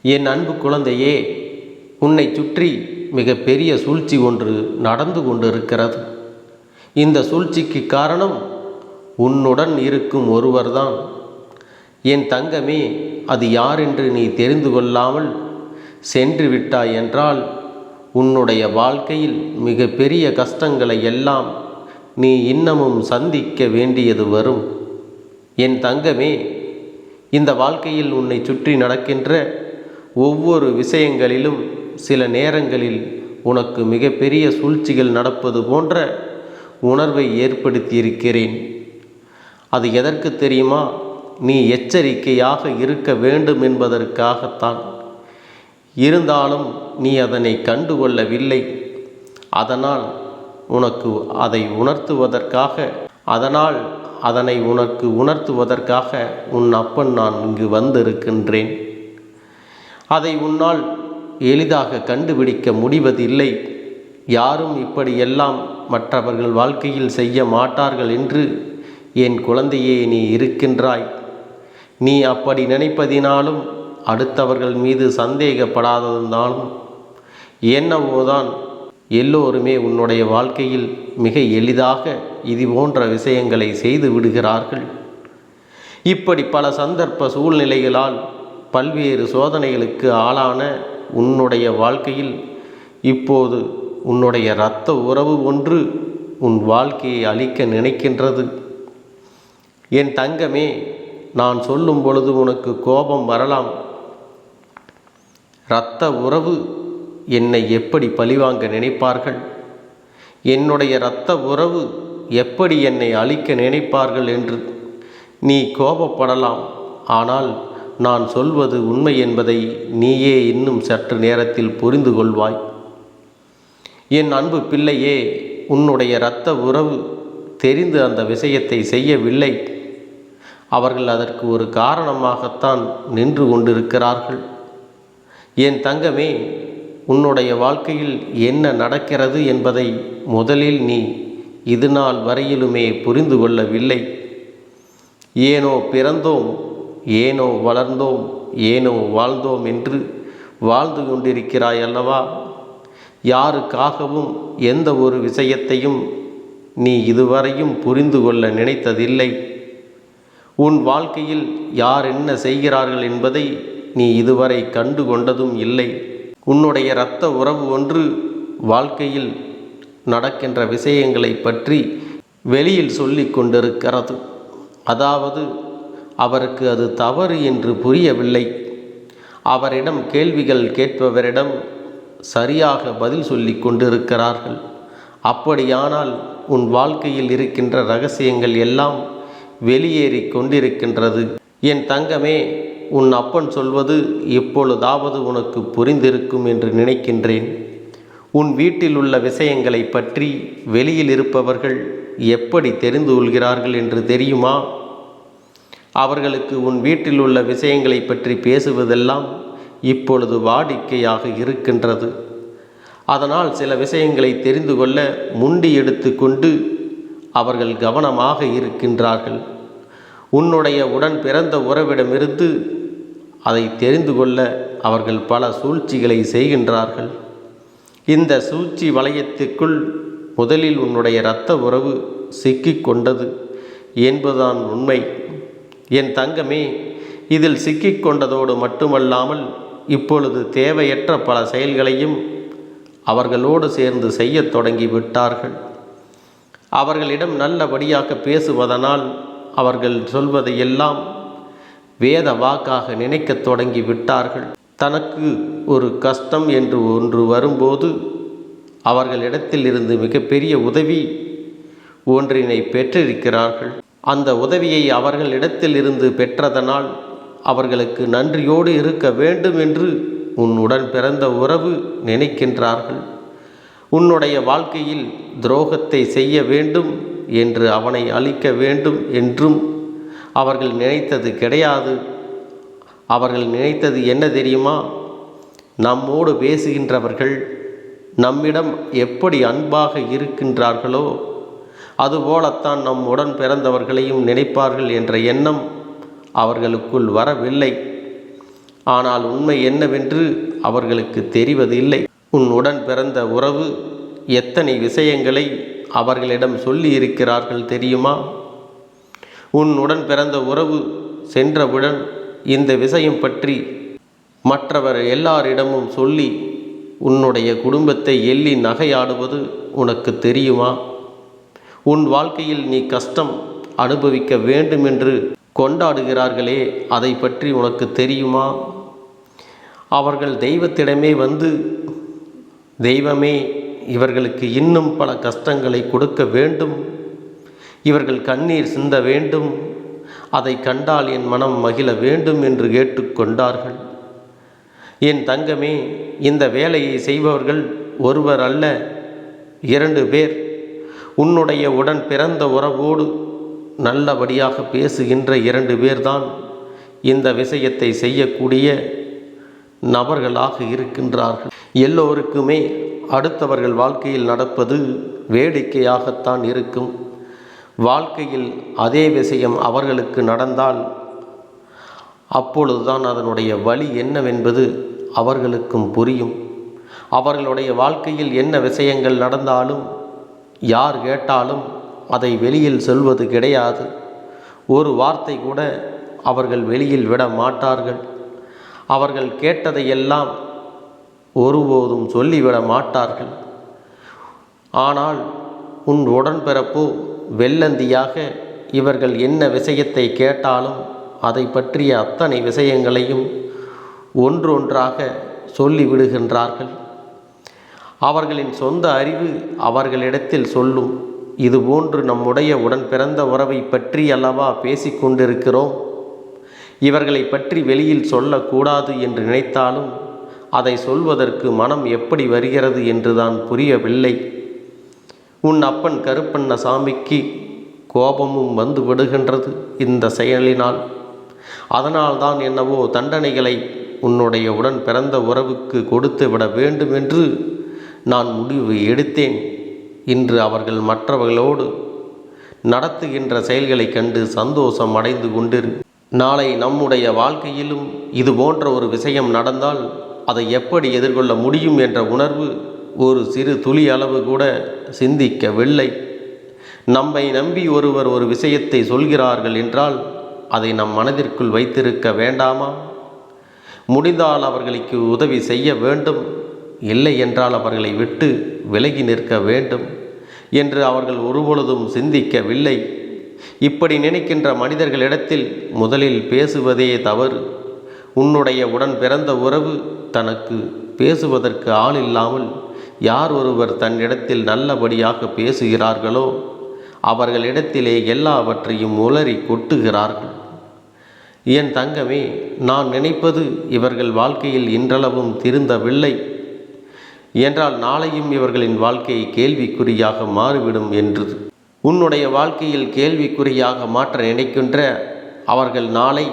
என் அன்பு குழந்தையே, உன்னை சுற்றி மிக பெரிய சூழ்ச்சி ஒன்று நடந்து கொண்டிருக்கிறது. இந்த சூழ்ச்சிக்கு காரணம் உன்னுடன் இருக்கும் ஒருவர்தான். என் தங்கமே, அது யார் என்று நீ தெரிந்து கொள்ளாமல் சென்று விட்டாய் என்றால் உன்னுடைய வாழ்க்கையில் மிக பெரிய கஷ்டங்களை எல்லாம் நீ இன்னமும் சந்திக்க வேண்டியது வரும். என் தங்கமே, இந்த வாழ்க்கையில் உன்னை சுற்றி நடக்கின்ற ஒவ்வொரு விஷயங்களிலும் சில நேரங்களில் உனக்கு மிகப்பெரிய சூழ்ச்சிகள் நடப்பது போன்ற உணர்வை ஏற்படுத்தியிருக்கிறேன். அது எதற்கு தெரியுமா? நீ எச்சரிக்கையாக இருக்க வேண்டும் என்பதற்காகத்தான். இருந்தாலும் நீ அதனை கண்டுகொள்ளவில்லை. அதனால் அதனை உனக்கு உணர்த்துவதற்காக உன் அப்பன் நான் இங்கு வந்திருக்கின்றேன். அதை உன்னால் எளிதாக கண்டுபிடிக்க முடிவதில்லை. யாரும் இப்படியெல்லாம் மற்றவர்கள் வாழ்க்கையில் செய்ய மாட்டார்கள் என்று என் குழந்தையே நீ இருக்கின்றாய். நீ அப்படி நினைப்பதினாலும் அடுத்தவர்கள் மீது சந்தேகப்படாததினாலும் என்னவோதான் எல்லோருமே உன்னுடைய வாழ்க்கையில் மிக எளிதாக இது போன்ற விஷயங்களை செய்து விடுகிறார்கள். இப்படி பல சந்தர்ப்ப சூழ்நிலைகளால் பல்வேறு சோதனைகளுக்கு ஆளான உன்னுடைய வாழ்க்கையில் இப்போது உன்னுடைய இரத்த உறவு ஒன்று உன் வாழ்க்கையை அழிக்க நினைக்கின்றது. என் தங்கமே, நான் சொல்லும் பொழுது உனக்கு கோபம் வரலாம். இரத்த உறவு என்னை எப்படி பழிவாங்க நினைப்பார்கள்? என்னுடைய இரத்த உறவு எப்படி என்னை அழிக்க நினைப்பார்கள் என்று நீ கோபப்படலாம். ஆனால் நான் சொல்வது உண்மை என்பதை நீயே இன்னும் சற்று நேரத்தில் புரிந்து கொள்வாய். என் அன்பு பிள்ளையே, உன்னுடைய இரத்த உறவு தெரிந்து அந்த விஷயத்தை செய்யவில்லை. அவர்கள் அதற்கு ஒரு காரணமாகத்தான் நின்று கொண்டிருக்கிறார்கள். என் தங்கமே, உன்னுடைய வாழ்க்கையில் என்ன நடக்கிறது என்பதை முதலில் நீ இதுநாள் வரையிலுமே புரிந்து கொள்ளவில்லை. ஏனோ பிறந்தோம், ஏனோ வளர்ந்தோம், ஏனோ வாழ்ந்தோம் என்று வாழ்ந்து கொண்டிருக்கிறாய் அல்லவா? யாருக்காகவும் எந்த ஒரு விஷயத்தையும் நீ இதுவரையும் புரிந்து கொள்ள நினைத்ததில்லை. உன் வாழ்க்கையில் யார் என்ன செய்கிறார்கள் என்பதை நீ இதுவரை கண்டு கொண்டதும் இல்லை. உன்னுடைய இரத்த உறவு ஒன்று வாழ்க்கையில் நடக்கின்ற விஷயங்களை பற்றி வெளியில் சொல்லி கொண்டிருக்கிறது. அதாவது அவருக்கு அது தவறு என்று புரியவில்லை. அவரிடம் கேள்விகள் கேட்பவரிடம் சரியாக பதில் சொல்லி கொண்டிருக்கிறார்கள். அப்படியானால் உன் வாழ்க்கையில் இருக்கின்ற இரகசியங்கள் எல்லாம் வெளியேறி கொண்டிருக்கின்றது. என் தங்கமே, உன் அப்பன் சொல்வது எப்பொழுதாவது உனக்கு புரிந்திருக்கும் என்று நினைக்கின்றேன். உன் வீட்டில் உள்ள விஷயங்களை பற்றி வெளியில் இருப்பவர்கள் எப்படி தெரிந்து கொள்கிறார்கள் என்று தெரியுமா? அவர்களுக்கு உன் வீட்டில் உள்ள விஷயங்களை பற்றி பேசுவதெல்லாம் இப்பொழுது வாடிக்கையாக இருக்கின்றது. அதனால் சில விஷயங்களை தெரிந்து கொள்ள முண்டி எடுத்து கொண்டு அவர்கள் கவனமாக இருக்கின்றார்கள். உன்னுடைய உடன் பிறந்த உறவிடமிருந்து அதை தெரிந்து கொள்ள அவர்கள் பல சூழ்ச்சிகளை செய்கின்றார்கள். இந்த சூழ்ச்சி வளையத்திற்குள் முதலில் உன்னுடைய இரத்த உறவு சிக்கிக் கொண்டது என்பதுதான் உண்மை. என் தங்கமே, இதில் சிக்கிக் கொண்டதோடு மட்டுமல்லாமல் இப்பொழுது தேவையற்ற பல செயல்களையும் அவர்களோடு சேர்ந்து செய்ய தொடங்கி விட்டார்கள். அவர்களிடம் நல்லபடியாக பேசுவதனால் அவர்கள் சொல்வதையெல்லாம் வேத வாக்காக நினைக்க தொடங்கி விட்டார்கள். தனக்கு ஒரு கஷ்டம் என்று ஒன்று வரும்போது அவர்களிடத்தில் இருந்து மிகப்பெரிய உதவி ஒன்றினை பெற்றிருக்கிறார்கள். அந்த உதவியை அவர்களிடத்தில் இருந்து பெற்றதனால் அவர்களுக்கு நன்றியோடு இருக்க வேண்டும் என்று உன்னுடன் பிறந்த உறவு நினைக்கின்றார்கள். உன்னுடைய வாழ்க்கையில் துரோகத்தை செய்ய வேண்டும் என்று அவனை அழிக்க வேண்டும் என்றும் அவர்கள் நினைத்தது கிடையாது. அவர்கள் நினைத்தது என்ன தெரியுமா? நம்மோடு பேசுகின்றவர்கள் நம்மிடம் எப்படி அன்பாக இருக்கின்றார்களோ அதுபோலத்தான் நம்முடன் பிறந்தவர்களையும் நினைப்பார்கள் என்ற எண்ணம் அவர்களுக்குள் வரவில்லை. ஆனால் உண்மை என்னவென்று அவர்களுக்கு தெரிவதில்லை. உன் உடன் பிறந்த உறவு எத்தனை விஷயங்களை அவர்களிடம் சொல்லி இருக்கிறார்கள் தெரியுமா? உன் உடன் பிறந்த உறவு சென்றவுடன் இந்த விஷயம் பற்றி மற்றவர் எல்லாரிடமும் சொல்லி உன்னுடைய குடும்பத்தை எள்ளி நகையாடுவது உனக்கு தெரியுமா? உன் வாழ்க்கையில் நீ கஷ்டம் அனுபவிக்க வேண்டுமென்று கொண்டாடுகிறார்களே, அதை பற்றி உனக்கு தெரியுமா? அவர்கள் தெய்வத்திடமே வந்து, தெய்வமே இவர்களுக்கு இன்னும் பல கஷ்டங்களை கொடுக்க வேண்டும், இவர்கள் கண்ணீர் சிந்த வேண்டும், அதை கண்டால் என் மனம் மகிழ வேண்டும் என்று கேட்டுக்கொண்டார்கள். என் தங்கமே, இந்த வேலையை செய்பவர்கள் ஒருவர் அல்ல, 2 பேர். உன்னுடைய உடன் பிறந்த உறவோடு நல்லபடியாக பேசுகின்ற 2 பேர்தான் இந்த விஷயத்தை செய்யக்கூடிய நபர்களாக இருக்கின்றார்கள். எல்லோருக்குமே அடுத்தவர்கள் வாழ்க்கையில் நடப்பது வேடிக்கையாகத்தான் இருக்கும். வாழ்க்கையில் அதே விஷயம் அவர்களுக்கு நடந்தால் அப்பொழுதுதான் அதனுடைய வலி என்னவென்பது அவர்களுக்கும் புரியும். அவர்களுடைய வாழ்க்கையில் என்ன விஷயங்கள் நடந்தாலும் யார் கேட்டாலும் அதை வெளியில் சொல்வது கிடையாது. ஒரு வார்த்தை கூட அவர்கள் வெளியில் விட மாட்டார்கள். அவர்கள் கேட்டதையெல்லாம் ஒருபோதும் சொல்லிவிட மாட்டார்கள். ஆனால் உன் உடன்பிறப்போ வெள்ளந்தியாக இவர்கள் என்ன விஷயத்தை கேட்டாலும் அதை பற்றிய அத்தனை விஷயங்களையும் ஒன்றொன்றாக சொல்லிவிடுகின்றார்கள். அவர்களின் சொந்த அறிவு அவர்களிடத்தில் சொல்லும். இதுபோன்று நம்முடைய உடன் பிறந்த உறவை பற்றி அல்லவா பேசிக்கொண்டிருக்கிறோம். இவர்களை பற்றி வெளியில் சொல்லக்கூடாது என்று நினைத்தாலும் அதை சொல்வதற்கு மனம் எப்படி வருகிறது என்றுதான் புரியவில்லை. உன் அப்பன் கருப்பண்ணசாமிக்கு கோபமும் வந்து விடுகின்றது இந்த செயலினால். அதனால்தான் என்னவோ தண்டனைகளை உன்னுடைய உடன் பிறந்த உறவுக்கு கொடுத்து விட வேண்டும் என்று நான் முடிவு எடுத்தேன். இன்று அவர்கள் மற்றவர்களோடு நடத்துகின்ற செயல்களை கண்டு சந்தோஷம் அடைந்து கொண்டிரு. நாளை நம்முடைய வாழ்க்கையிலும் இது போன்ற ஒரு விஷயம் நடந்தால் அதை எப்படி எதிர்கொள்ள முடியும் என்ற உணர்வு ஒரு சிறு துளி அளவு கூட சிந்திக்கவில்லை. நம்மை நம்பி ஒருவர் ஒரு விஷயத்தை சொல்கிறார்கள் என்றால் அதை நம் மனதிற்குள் வைத்திருக்க வேண்டாமா? முடிந்தால் அவர்களுக்கு உதவி செய்ய வேண்டும், இல்லை என்றால் அவர்களை விட்டு விலகி நிற்க வேண்டும் என்று அவர்கள் ஒருபொழுதும் சிந்திக்கவில்லை. இப்படி நினைக்கின்ற மனிதர்களிடத்தில் முதலில் பேசுவதே தவறு. உன்னுடைய உடன் பிறந்த உறவு தனக்கு பேசுவதற்கு ஆள் இல்லாமல் யார் ஒருவர் தன்னிடத்தில் நல்லபடியாக பேசுகிறார்களோ அவர்களிடத்திலே எல்லாவற்றையும் உளறி கொட்டுகிறார்கள். என் தங்கமே, நான் நினைப்பது இவர்கள் வாழ்க்கையில் இன்றளவும் திருந்தவில்லை என்றால் நாளையும் இவர்களின் வாழ்க்கை கேள்விக்குறியாக மாறிவிடும் என்று. உன்னுடைய வாழ்க்கையில் கேள்விக்குறியாக மாற்ற நினைக்கின்ற அவர்கள் நாளை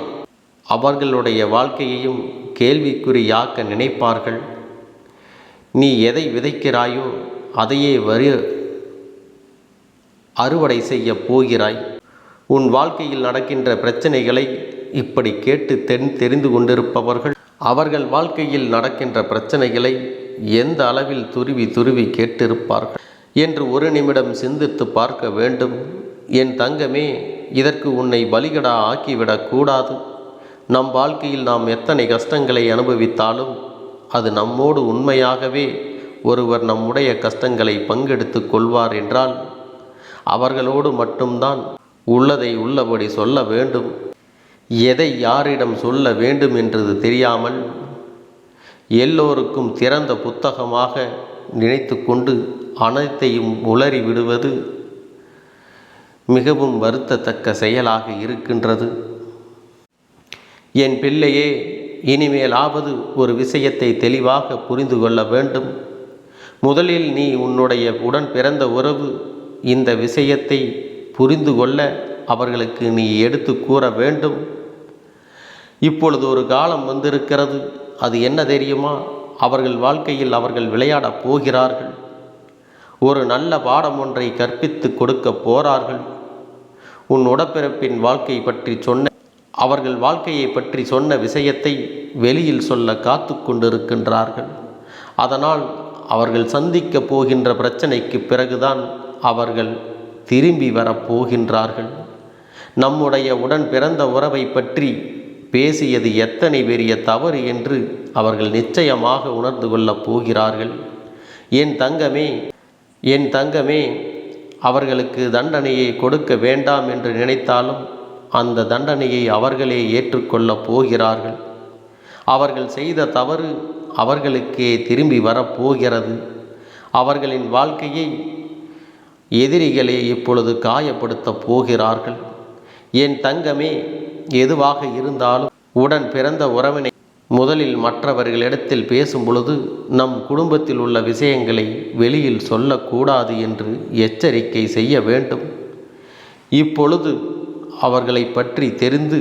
அவர்களுடைய வாழ்க்கையையும் கேள்விக்குறியாக்க நினைப்பார்கள். நீ எதை விதைக்கிறாயோ அதையே அறுவடை செய்ய போகிறாய். உன் வாழ்க்கையில் நடக்கின்ற பிரச்சனைகளை இப்படி கேட்டு தெரிந்து கொண்டிருப்பவர்கள் அவர்கள் வாழ்க்கையில் நடக்கின்ற பிரச்சனைகளை எந்த அளவில் துருவி துருவி கேட்டிருப்பார்கள் என்று ஒரு நிமிடம் சிந்தித்து பார்க்க வேண்டும். என் தங்கமே, இதற்கு உன்னை பலிகடா ஆக்கிவிடக்கூடாது. நம் வாழ்க்கையில் நாம் எத்தனை கஷ்டங்களை அனுபவித்தாலும் அது நம்மோடு உண்மையாகவே ஒருவர் நம்முடைய கஷ்டங்களை பங்கெடுத்து கொள்வார் என்றால் அவர்களோடு மட்டும்தான் உள்ளதை உள்ளபடி சொல்ல வேண்டும். எதை யாரிடம் சொல்ல வேண்டும் என்றது தெரியாமல் எல்லோருக்கும் திறந்த புத்தகமாக நினைத்து கொண்டு அனைத்தையும் உளறி விடுவது மிகவும் வருத்தத்தக்க செயலாக இருக்கின்றது. என் பிள்ளையே, இனிமேலாவது ஒரு விஷயத்தை தெளிவாக புரிந்து கொள்ள வேண்டும். முதலில் நீ உன்னுடைய உடன் பிறந்த உறவு இந்த விஷயத்தை புரிந்து கொள்ள அவர்களுக்கு நீ எடுத்து கூற வேண்டும். இப்பொழுது ஒரு காலம் வந்திருக்கிறது. அது என்ன தெரியுமா? அவர்கள் வாழ்க்கையில் அவர்கள் விளையாடப் போகிறார்கள். ஒரு நல்ல பாடம் ஒன்றை கற்பித்து கொடுக்க போறார்கள். உன் உடப்பிறப்பின் வாழ்க்கை பற்றி சொன்ன அவர்கள் வாழ்க்கையை பற்றி சொன்ன விஷயத்தை வெளியில் சொல்ல காத்து கொண்டிருக்கின்றார்கள். அதனால் அவர்கள் சந்திக்கப் போகின்ற பிரச்சனைக்கு பிறகுதான் அவர்கள் திரும்பி வரப்போகின்றார்கள். நம்முடைய உடன் பிறந்த உறவை பற்றி பேசியது எத்தனை பெரிய தவறு என்று அவர்கள் நிச்சயமாக உணர்ந்து கொள்ளப் போகிறார்கள். என் தங்கமே, அவர்களுக்கு தண்டனையை கொடுக்க வேண்டாம் என்று நினைத்தாலும் அந்த தண்டனையை அவர்களே ஏற்றுக்கொள்ளப் போகிறார்கள். அவர்கள் செய்த தவறு அவர்களுக்கே திரும்பி வரப்போகிறது. அவர்களின் வாழ்க்கையை எதிரிகளே இப்பொழுது காயப்படுத்தப் போகிறார்கள். என் தங்கமே, எதுவாக இருந்தாலும் உடன் பிறந்த உறவினை முதலில் மற்றவர்களிடத்தில் பேசும் பொழுது நம் குடும்பத்தில் உள்ள விஷயங்களை வெளியில் சொல்லக்கூடாது என்று எச்சரிக்கை செய்ய வேண்டும். இப்பொழுது அவர்களை பற்றி தெரிந்து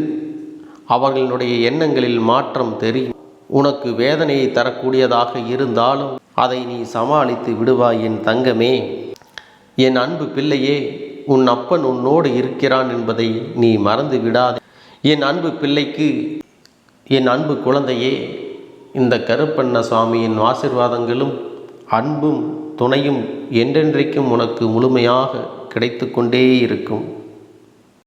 அவர்களுடைய எண்ணங்களில் மாற்றம் தெரியும். உனக்கு வேதனையை தரக்கூடியதாக இருந்தாலும் அதை நீ சமாளித்து விடுவாய் என் தங்கமே. என் அன்பு பிள்ளையே, உன் அப்பன் உன்னோடு இருக்கிறான் என்பதை நீ மறந்து விடாதே. என் அன்பு பிள்ளைக்கு, என் அன்பு குழந்தையே, இந்த கருப்பண்ண சுவாமியின் ஆசீர்வாதங்களும் அன்பும் துணையும் என்றென்றைக்கும் உனக்கு முழுமையாக கிடைத்து கொண்டே இருக்கும்.